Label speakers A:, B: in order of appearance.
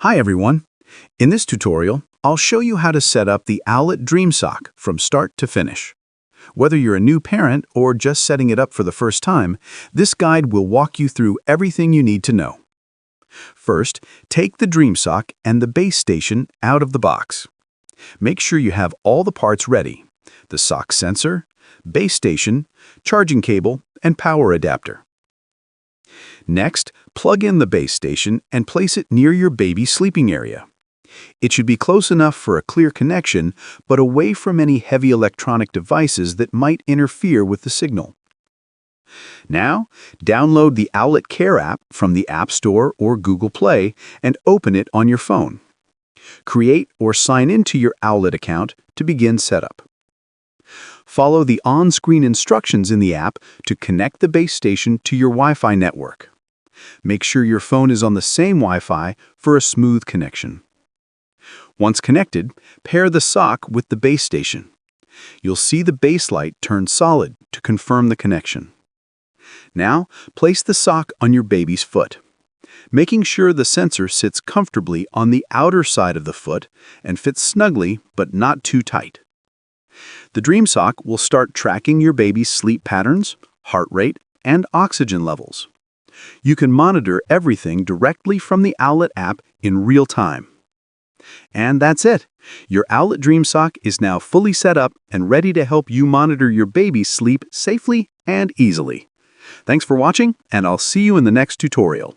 A: Hi everyone. In this tutorial, I'll show you how to set up the Owlet Dream Sock from start to finish. Whether you're a new parent or just setting it up for the first time, this guide will walk you through everything you need to know. First, take the Dream Sock and the base station out of the box. Make sure you have all the parts ready: the sock sensor, base station, charging cable, and power adapter. Next, plug in the base station and place it near your baby's sleeping area. It should be close enough for a clear connection, but away from any heavy electronic devices that might interfere with the signal. Now, download the Owlet Care app from the App Store or Google Play and open it on your phone. Create or sign into your Owlet account to begin setup. Follow the on-screen instructions in the app to connect the base station to your Wi-Fi network. Make sure your phone is on the same Wi-Fi for a smooth connection. Once connected, pair the sock with the base station. You'll see the base light turn solid to confirm the connection. Now, place the sock on your baby's foot, making sure the sensor sits comfortably on the outer side of the foot and fits snugly but not too tight. The Dream Sock will start tracking your baby's sleep patterns, heart rate, and oxygen levels. You can monitor everything directly from the Owlet app in real time. And that's it. Your Owlet Dream Sock is now fully set up and ready to help you monitor your baby's sleep safely and easily. Thanks for watching, and I'll see you in the next tutorial.